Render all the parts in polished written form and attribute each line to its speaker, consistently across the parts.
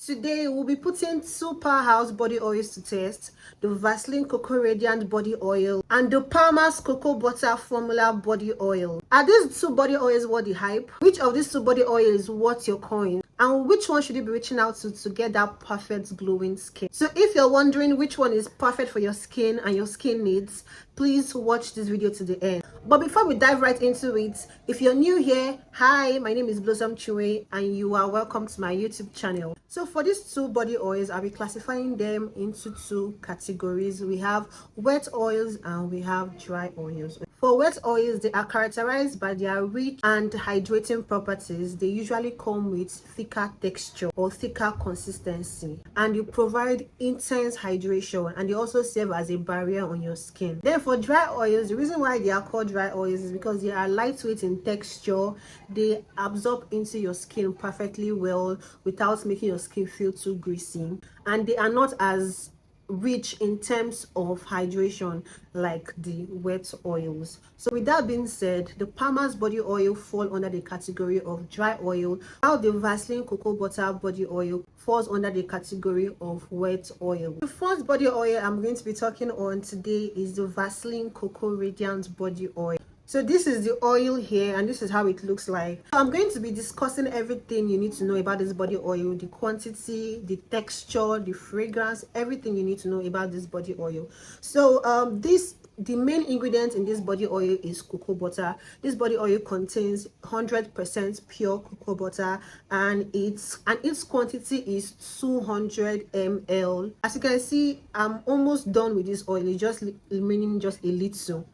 Speaker 1: Today we'll be putting two powerhouse body oils to test: the Vaseline Cocoa Radiant Body Oil and the Palmer's Cocoa Butter Formula Body Oil. Are these two body oils worth the hype? Which of these two body oils is worth your coin? And which one should you be reaching out to get that perfect glowing skin? So if you're wondering which one is perfect for your skin and your skin needs, please watch this video to the end. But before we dive right into it, if you're new here, hi, my name is Blossom Chue and you are welcome to my YouTube channel. So for these two body oils, I'll be classifying them into two categories. We have wet oils and we have dry oils. For wet oils, they are characterized by their rich and hydrating properties. They usually come with thicker texture or thicker consistency, and you provide intense hydration, and they also serve as a barrier on your skin. Then for dry oils, the reason why they are called dry oils is because they are lightweight in texture. They absorb into your skin perfectly well without making your skin feel too greasy, and they are not as rich in terms of hydration like the wet oils. So with that being said, the Palmer's body oil fall under the category of dry oil, while the Vaseline Cocoa Butter body oil falls under the category of wet oil. The first body oil I'm going to be talking on today is the Vaseline Cocoa Radiant Body Oil. So this is the oil here, and this is how it looks like. So I'm going to be discussing everything you need to know about this body oil: the quantity, the texture, the fragrance, everything you need to know about this body oil. So the main ingredient in this body oil is cocoa butter. This body oil contains 100% pure cocoa butter, and its quantity is 200 ml. As you can see, I'm almost done with this oil. It's just remaining just a little.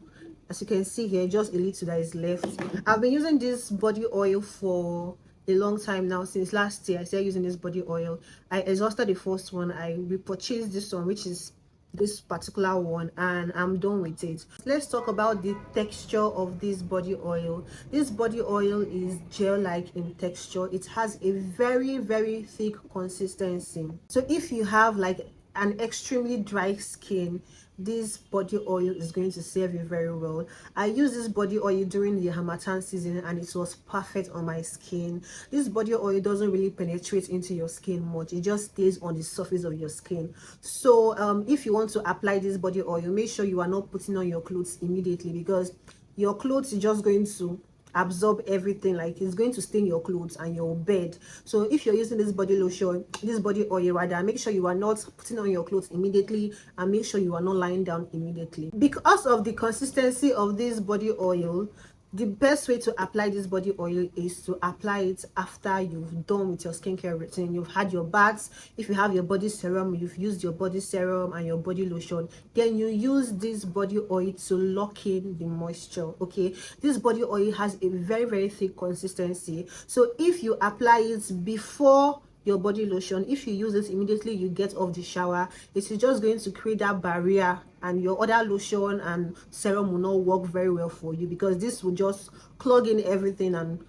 Speaker 1: As you can see here, just a little that is left. I've been using this body oil for a long time now. Since last year I started using this body oil. I exhausted the first one. I repurchased this one, which is this particular one, and I'm done with it. Let's talk about the texture of this body oil. This body oil is gel-like in texture. It has a very thick consistency. So if you have like an extremely dry skin, this body oil is going to serve you very well. I used this body oil during the Harmattan season and it was perfect on my skin. This body oil doesn't really penetrate into your skin much. It just stays on the surface of your skin. So if you want to apply this body oil, make sure you are not putting on your clothes immediately, because your clothes is just going to absorb everything. Like, it's going to stain your clothes and your bed. So if you're using this body oil rather, make sure you are not putting on your clothes immediately, and make sure you are not lying down immediately. Because of the consistency of this body oil, the best way to apply this body oil is to apply it after you've done with your skincare routine. You've had your baths. If you have your body serum, you've used your body serum and your body lotion, then you use this body oil to lock in the moisture. Okay, this body oil has a very thick consistency. So if you apply it before your body lotion, if you use it immediately you get off the shower, it is just going to create that barrier, and your other lotion and serum will not work very well for you, because this will just clog in everything and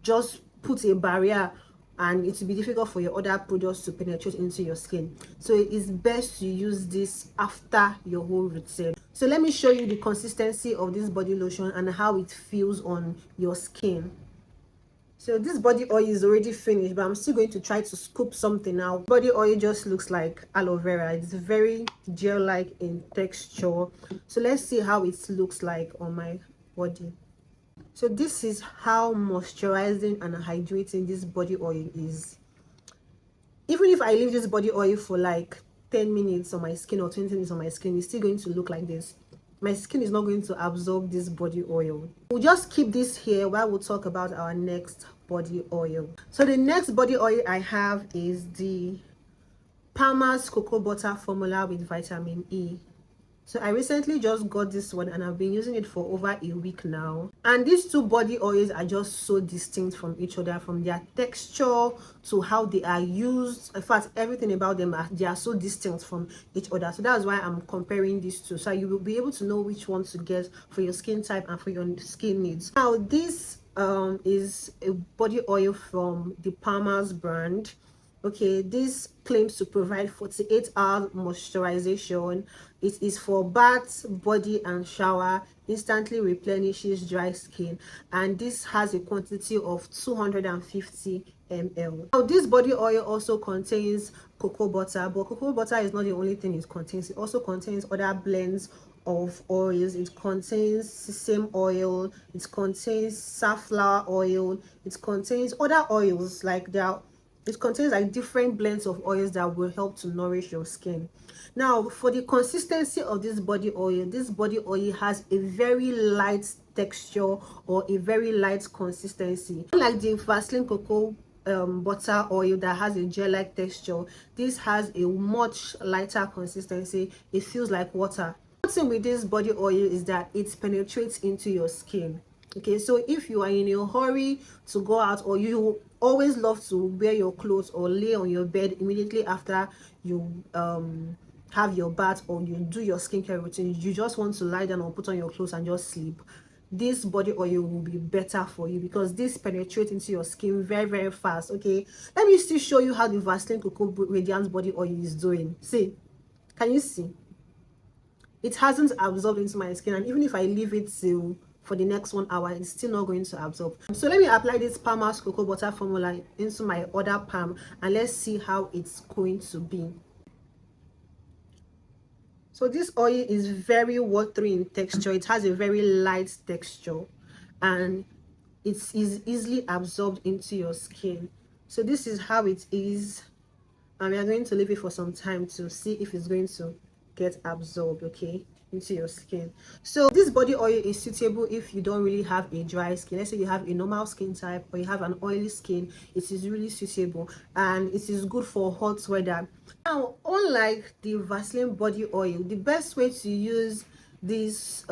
Speaker 1: just put a barrier, and it will be difficult for your other products to penetrate into your skin. So it is best to use this after your whole routine. So let me show you the consistency of this body lotion and how it feels on your skin. So this body oil is already finished, but I'm still going to try to scoop something out. Body oil just looks like aloe vera. It's very gel-like in texture. So let's see how it looks like on my body. So this is how moisturizing and hydrating this body oil is. Even if I leave this body oil for like 10 minutes on my skin or 20 minutes on my skin, it's still going to look like this. My skin is not going to absorb this body oil. We'll just keep this here while we'll talk about our next body oil. So the next body oil I have is the Palmer's Cocoa Butter Formula with vitamin E. So I recently just got this one and I've been using it for over a week now. And these two body oils are just so distinct from each other, from their texture to how they are used. In fact, everything about them, they are so distinct from each other. So that's why I'm comparing these two, so you will be able to know which one to get for your skin type and for your skin needs. Now this is a body oil from the Palmer's brand. Okay, this claims to provide 48-hour moisturization. It is for bath, body and shower, instantly replenishes dry skin, and this has a quantity of 250 ml. Now this body oil also contains cocoa butter, but cocoa butter is not the only thing it contains. It also contains other blends of oils. It contains sesame oil, it contains safflower oil, it contains other oils. Like it contains like different blends of oils that will help to nourish your skin. Now for the consistency of this body oil has a very light texture or a very light consistency. Unlike the Vaseline cocoa butter oil that has a gel-like texture, this has a much lighter consistency. It feels like water. One thing with this body oil is that it penetrates into your skin. Okay, so if you are in a hurry to go out, or you always love to wear your clothes or lay on your bed immediately after you have your bath or you do your skincare routine, you just want to lie down or put on your clothes and just sleep, this body oil will be better for you because this penetrates into your skin very fast. Okay, let me still show you how the Vaseline Cocoa Radiant body oil is doing. See, can you see? It hasn't absorbed into my skin, and even if I leave it till for the next 1 hour, it's still not going to absorb. So let me apply this Palmer's cocoa butter formula into my other palm and let's see how it's going to be. So this oil is very watery in texture. It has a very light texture and it is easily absorbed into your skin. So this is how it is, and we are going to leave it for some time to see if it's going to get absorbed, okay, into your skin. So this body oil is suitable if you don't really have a dry skin. Let's say you have a normal skin type or you have an oily skin. It is really suitable and it is good for hot weather. Now, unlike the Vaseline body oil, the best way to use this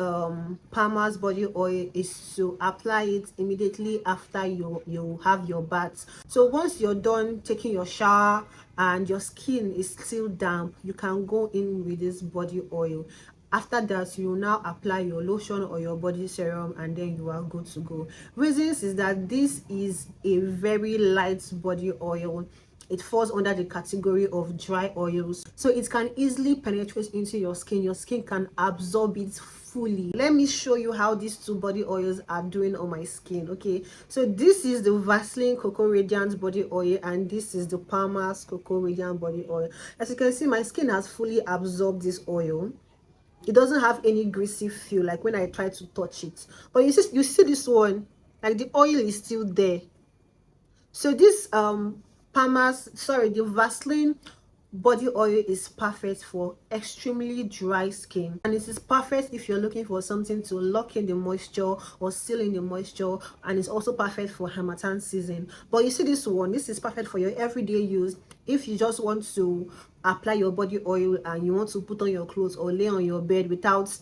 Speaker 1: Palmer's body oil is to apply it immediately after you have your bath. So once you're done taking your shower and your skin is still damp, you can go in with this body oil. After that, you will now apply your lotion or your body serum and then you are good to go. Reasons is that this is a very light body oil. It falls under the category of dry oils, so it can easily penetrate into your skin. Your skin can absorb it fully. Let me show you how these two body oils are doing on my skin. Okay, so this is the Vaseline Cocoa Radiant body oil and this is the Palmer's Cocoa Radiant body oil. As you can see, my skin has fully absorbed this oil. It doesn't have any greasy feel like when I try to touch it, but you see this one, like the oil is still there. So this the Vaseline body oil is perfect for extremely dry skin, and it is perfect if you're looking for something to lock in the moisture or seal in the moisture, and it's also perfect for Harmattan season. But you see this one, this is perfect for your everyday use. If you just want to apply your body oil and you want to put on your clothes or lay on your bed without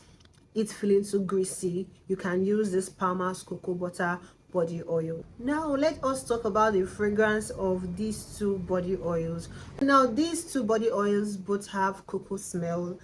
Speaker 1: it feeling too greasy, you can use this Palmer's cocoa butter body oil. Now let us talk about the fragrance of these two body oils. Now these two body oils both have cocoa smell.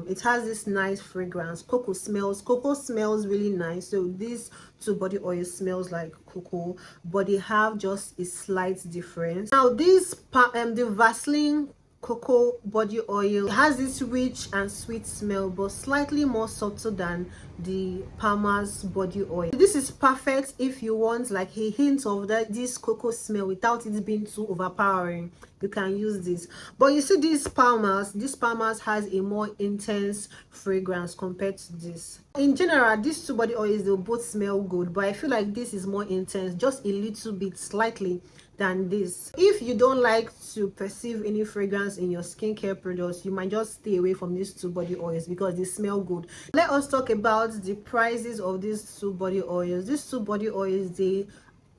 Speaker 1: It has this nice fragrance. Cocoa smells really nice. So these two body oils smells like cocoa, but they have just a slight difference. Now the Vaseline cocoa body oil has this rich and sweet smell, but slightly more subtle than the Palmer's body oil. This is perfect if you want like a hint of this cocoa smell without it being too overpowering. You can use this. But you see this Palmer's has a more intense fragrance compared to this. In general, these two body oils, they both smell good, but I feel like this is more intense, just a little bit, slightly, than this. If you don't like to perceive any fragrance in your skincare products, you might just stay away from these two body oils because they smell good. Let us talk about the prices of these two body oils. These two body oils, they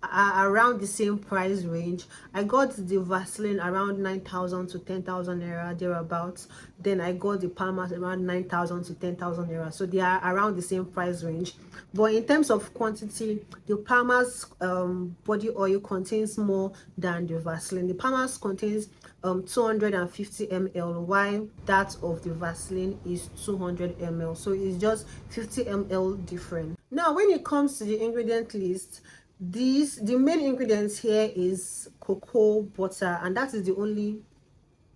Speaker 1: are around the same price range. I got the Vaseline around 9,000 to 10,000 naira thereabouts. Then I got the Palmer's around 9,000 to 10,000 naira. So they are around the same price range. But in terms of quantity, the Palmer's body oil contains more than the Vaseline. The Palmer's contains 250 ml, while that of the Vaseline is 200 ml. So it's just 50 ml different. Now, when it comes to the ingredient list, the main ingredients here is cocoa butter, and that is the only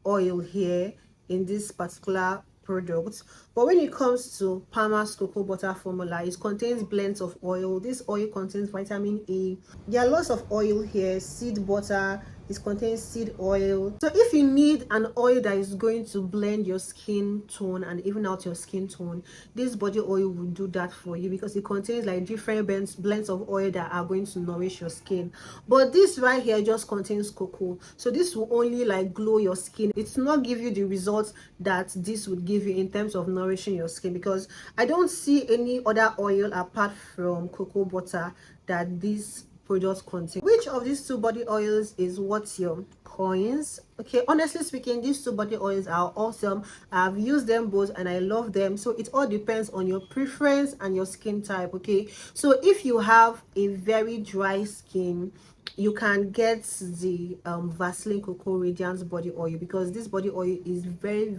Speaker 1: oil here in this particular products. But when it comes to Palmer's cocoa butter formula, it contains blends of oil. This oil contains vitamin A. There are lots of oil here, seed butter, it contains seed oil. So if you need an oil that is going to blend your skin tone and even out your skin tone, this body oil will do that for you, because it contains like different blends of oil that are going to nourish your skin. But this right here just contains cocoa, so this will only like glow your skin. It's not give you the results that this would give you in terms of nourishing your skin, because I don't see any other oil apart from cocoa butter that this product contain. Which of these two body oils is worth your coins? Okay, honestly speaking, these two body oils are awesome. I've used them both and I love them. So it all depends on your preference and your skin type. Okay, so if you have a very dry skin, you can get the Vaseline Cocoa Radiant body oil, because this body oil is very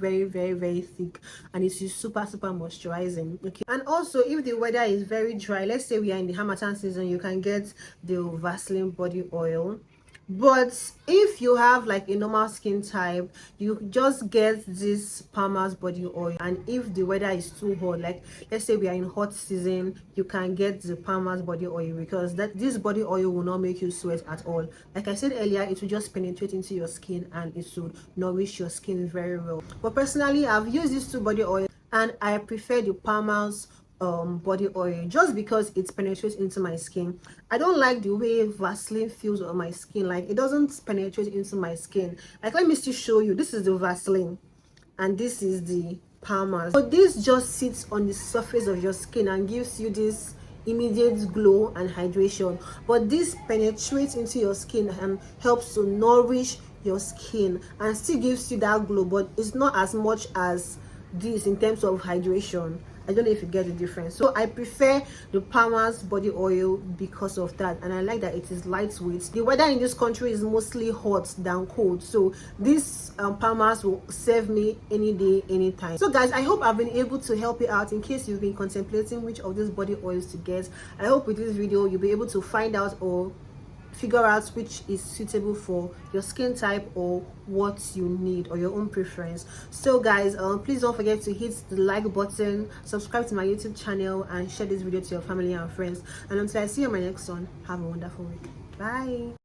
Speaker 1: thick and it is super moisturizing. Okay, and also if the weather is very dry, let's say we are in the Harmattan season, you can get the Vaseline body oil. But if you have like a normal skin type, you just get this Palmer's body oil. And if the weather is too hot, like let's say we are in hot season, you can get the Palmer's body oil, because this body oil will not make you sweat at all. Like I said earlier, it will just penetrate into your skin and it will nourish your skin very well. But personally, I've used these two body oils and I prefer the Palmer's body oil, just because it penetrates into my skin. I don't like the way Vaseline feels on my skin. Like it doesn't penetrate into my skin. Like let me still show you. This is the Vaseline and this is the Palmer's. So this just sits on the surface of your skin and gives you this immediate glow and hydration, but this penetrates into your skin and helps to nourish your skin and still gives you that glow, but it's not as much as this in terms of hydration. I don't know if you get the difference. So I prefer the Palmer's body oil because of that, and I like that it is lightweight. The weather in this country is mostly hot than cold, so this Palmer's will serve me any day, anytime. So guys, I hope I've been able to help you out in case you've been contemplating which of these body oils to get. I hope with this video you'll be able to find out or figure out which is suitable for your skin type or what you need or your own preference. So guys, please don't forget to hit the like button, subscribe to my YouTube channel, and share this video to your family and friends. And until I see you in my next one, have a wonderful week. Bye.